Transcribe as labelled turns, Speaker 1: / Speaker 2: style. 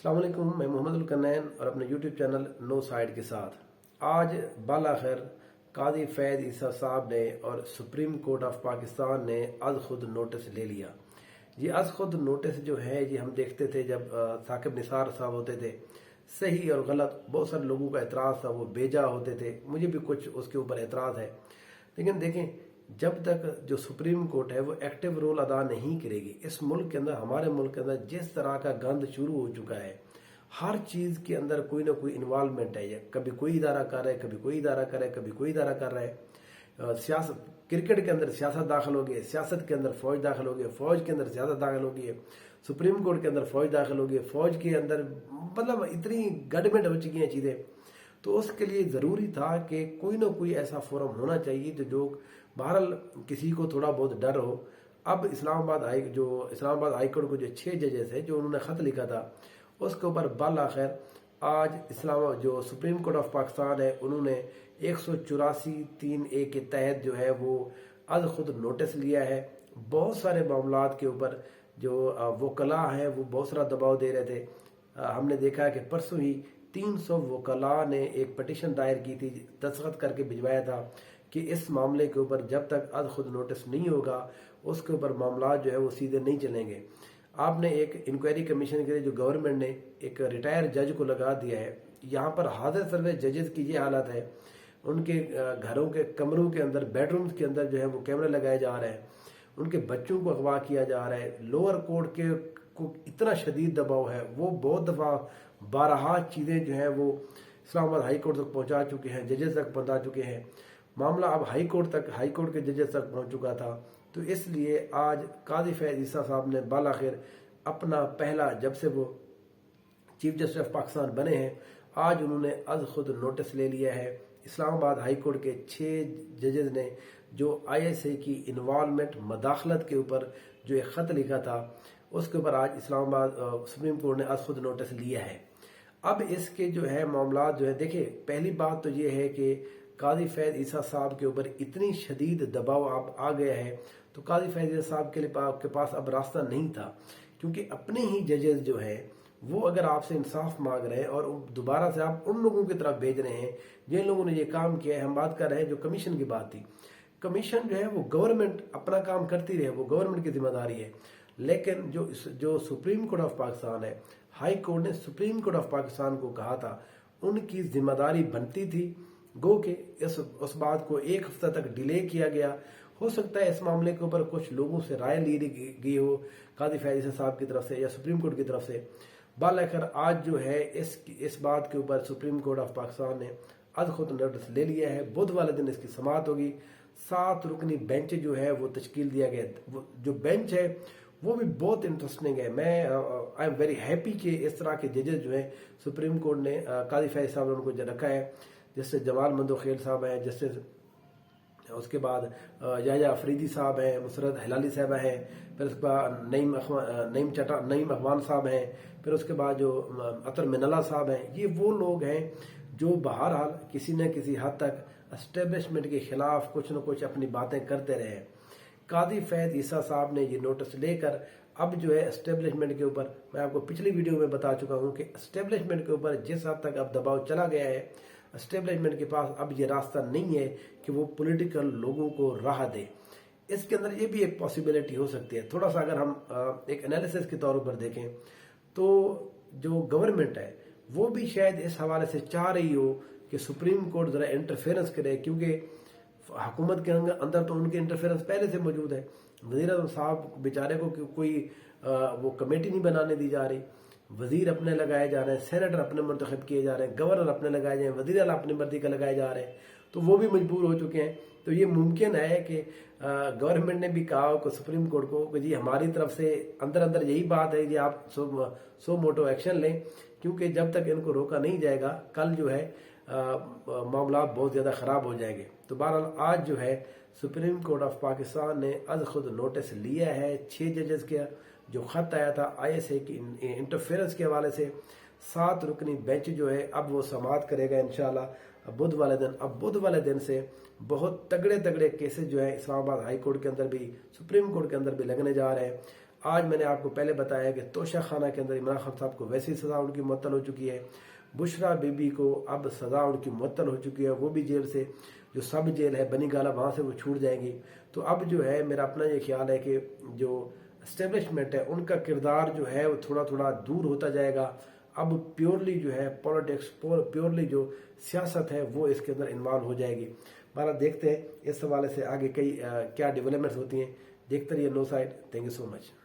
Speaker 1: अस्सलाम वालेकुम, मैं मोहम्मद उल कन्नैन और अपने यूट्यूब चैनल नो साइड के साथ आज बालाखिर काजी फैज ईसा साहब ने और सुप्रीम कोर्ट ऑफ पाकिस्तान ने अज खुद नोटिस ले लिया। ये अज खुद नोटिस जो है ये हम देखते थे जब साकिब निसार साहब होते थे, सही और गलत बहुत सारे लोगों का एतराज़ था, वो बेजा होते थे, मुझे भी कुछ उसके ऊपर एतराज़ है। लेकिन देखें, जब तक जो सुप्रीम कोर्ट है वो एक्टिव रोल अदा नहीं करेगी, इस मुल्क के अंदर, हमारे मुल्क के अंदर जिस तरह का गंद शुरू हो चुका है, हर चीज़ के अंदर कोई ना कोई इन्वॉल्वमेंट है। कभी कोई इदारा कर रहा है, कभी कोई इदारा कर रहा है, कभी कोई इदारा कर रहा है। सियासत, क्रिकेट के अंदर सियासत दाखिल हो गई है, सियासत के अंदर फौज दाखिल हो गई है, फौज के अंदर सियासत दाखिल हो गई है, सुप्रीम कोर्ट के अंदर फौज दाखिल हो गई है, फौज के अंदर मतलब इतनी गड़बड़ हो चुकी हैं चीज़ें। तो उसके लिए ज़रूरी था कि कोई ना कोई ऐसा फोरम होना चाहिए जो बहरहाल किसी को थोड़ा बहुत डर हो। अब इस्लामाबाद हाई कोर्ट को जो 6 जजेस है जो उन्होंने ख़त लिखा था उसके ऊपर बालाखिर आज जो सुप्रीम कोर्ट ऑफ पाकिस्तान है उन्होंने 184(3)(a) के तहत जो है वो आज खुद नोटिस लिया है। बहुत सारे मामलात के ऊपर जो वकला हैं वो बहुत सारा दबाव दे रहे थे। हमने देखा है कि परसों ही 300 वकला ने एक पटिशन दायर की थी, दस्तखत करके भिजवाया था कि इस मामले के ऊपर जब तक आज खुद नोटिस नहीं होगा उसके ऊपर मामला जो है वो सीधे नहीं चलेंगे। आपने एक इंक्वायरी कमीशन के लिए जो गवर्नमेंट ने एक रिटायर जज को लगा दिया है, यहाँ पर हाजिर सर्वे जजेस की ये हालत है, उनके घरों के कमरों के अंदर, बेडरूम्स के अंदर जो है वो कैमरे लगाए जा रहे हैं, उनके बच्चों को अगवा किया जा रहा है। लोअर कोर्ट के को इतना शदीद दबाव है, वो बहुत दफ़ा बारहा चीज़ें जो है वो इस्लामाबाद हाई कोर्ट तक पहुँचा चुके हैं, जजेस तक पहुँचा चुके हैं। मामला अब हाई कोर्ट के जजेस तक पहुँच चुका था। तो इसलिए आज काजी फैज ईसा साहब ने बालाखिर अपना पहला, जब से वो चीफ जस्टिस ऑफ पाकिस्तान बने हैं, आज उन्होंने आज खुद नोटिस ले लिया है। इस्लामाबाद हाई कोर्ट के 6 जजेस ने जो ISA की इन्वॉल्वमेंट, मदाखलत के ऊपर जो एक ख़त लिखा था उसके ऊपर आज इस्लामाबाद सुप्रीम कोर्ट ने आज खुद नोटिस लिया है। अब इसके जो है मामला जो है, देखिए पहली बात तो ये है कि काजी फैज ईसा साहब के ऊपर इतनी शदीद दबाव अब आ गया है, तो काजी फैज ईसा साहब के पास अब रास्ता नहीं था, क्योंकि अपने ही जजेस जो है वो अगर आपसे इंसाफ मांग रहे हैं और दोबारा से आप उन लोगों की तरफ भेज रहे हैं जिन लोगों ने ये काम किया है। हम बात कर रहे हैं जो कमीशन की बात थी, कमीशन जो है वो गवर्नमेंट अपना काम करती रहे, वो गवर्नमेंट की जिम्मेदारी है। लेकिन जो सुप्रीम कोर्ट ऑफ पाकिस्तान है, हाई कोर्ट ने सुप्रीम कोर्ट ऑफ पाकिस्तान को कहा था, उनकी जिम्मेदारी बनती थी। गो के उस बात को एक हफ्ता तक डिले किया गया। हो सकता है इस मामले के ऊपर कुछ लोगों से राय ली गई हो काजी फैज साहब की तरफ से या सुप्रीम कोर्ट की तरफ से। बालाखिर आज जो है इस बात के ऊपर सुप्रीम कोर्ट ऑफ पाकिस्तान ने आज खुद नोटिस ले लिया है। बुध वाले दिन इसकी समाअत होगी। 7 रुकनी बेंच जो है वो तश्कील दिया गया। जो बेंच है वो भी बहुत इंटरेस्टिंग है। मैं आई एम वेरी हैप्पी कि इस तरह के जजेस जो है सुप्रीम कोर्ट ने काजी फैज साहब ने उनको रखा है। जैसे जमाल मंदोखेल साहब हैं, जैसे उसके बाद याया अफरीदी साहब हैं, मुसरत हिलाली साहब हैं, फिर उसके बाद नईम अखवान साहब हैं, फिर उसके बाद जो अतर मिनला साहब हैं। ये वो लोग हैं जो बहरहाल किसी न किसी हद तक एस्टेब्लिशमेंट के खिलाफ कुछ न कुछ अपनी बातें करते रहे हैं। काजी फैज ईसा साहब ने ये नोटिस लेकर अब जो है एस्टेब्लिशमेंट के ऊपर, मैं आपको पिछली वीडियो में बता चुका हूँ कि एस्टेब्लिशमेंट के ऊपर जिस हद तक अब दबाव चला गया है, एस्टेब्लिशमेंट के पास अब ये रास्ता नहीं है कि वो पॉलिटिकल लोगों को राह दे। इसके अंदर ये भी एक पॉसिबिलिटी हो सकती है। थोड़ा सा अगर हम एक एनालिसिस के तौर पर देखें तो जो गवर्नमेंट है वो भी शायद इस हवाले से चाह रही हो कि सुप्रीम कोर्ट ज़रा इंटरफेरेंस करे, क्योंकि हुकूमत के अंदर तो उनके इंटरफेरेंस पहले से मौजूद है। वज़ीर आज़म साहब बेचारे को कोई वो कमेटी नहीं बनाने दी जा रही, वजीर अपने लगाए जा रहे हैं, सेनेटर अपने मुंतखब किए जा रहे हैं, गवर्नर अपने लगाए जा रहे हैं, वज़ीर आला अपनी मर्जी का लगाए जा रहे हैं, तो वो भी मजबूर हो चुके हैं। तो ये मुमकिन है कि गवर्नमेंट ने भी कहा हो सुप्रीम कोर्ट को कि जी हमारी तरफ से अंदर यही बात है कि आप सो मोटो एक्शन लें, क्योंकि जब तक इनको रोका नहीं जाएगा कल जो है मामला बहुत ज़्यादा ख़राब हो जाएंगे। तो बहरहाल आज जो है सुप्रीम कोर्ट ऑफ पाकिस्तान ने आज खुद नोटिस लिया है 6 जजेस के जो ख़त आया था ISA की इंटरफेरेंस के हवाले से। 7 रुकनी बेंच जो है अब वो समाअत करेगा इंशाल्लाह बुध वाले दिन। अब बुध वाले दिन से बहुत तगड़े केसेस जो है इस्लामाबाद हाई कोर्ट के अंदर भी, सुप्रीम कोर्ट के अंदर भी लगने जा रहे हैं। آج میں نے آپ کو پہلے بتایا کہ توشہ خانہ کے اندر عمران خان صاحب کو ویسی سزا ان کی معطل ہو چکی ہے، بشرا بی بی کو اب سزا ان کی معطل ہو چکی ہے، وہ بھی جیل سے جو سب جیل ہے بنی گالہ وہاں سے وہ چھوٹ جائیں گی۔ تو اب جو ہے میرا اپنا یہ خیال ہے کہ جو اسٹیبلشمنٹ ہے ان کا کردار جو ہے وہ تھوڑا تھوڑا دور ہوتا جائے گا، اب پیورلی جو ہے پولیٹکس، پیورلی جو سیاست ہے وہ اس کے اندر انوالو ہو جائے گی۔ ہمارا دیکھتے ہیں اس حوالے سے آگے کئی کیا ڈیولپمنٹس ہوتی ہیں۔ دیکھتے رہیے نو سائڈ۔ Thank you so much.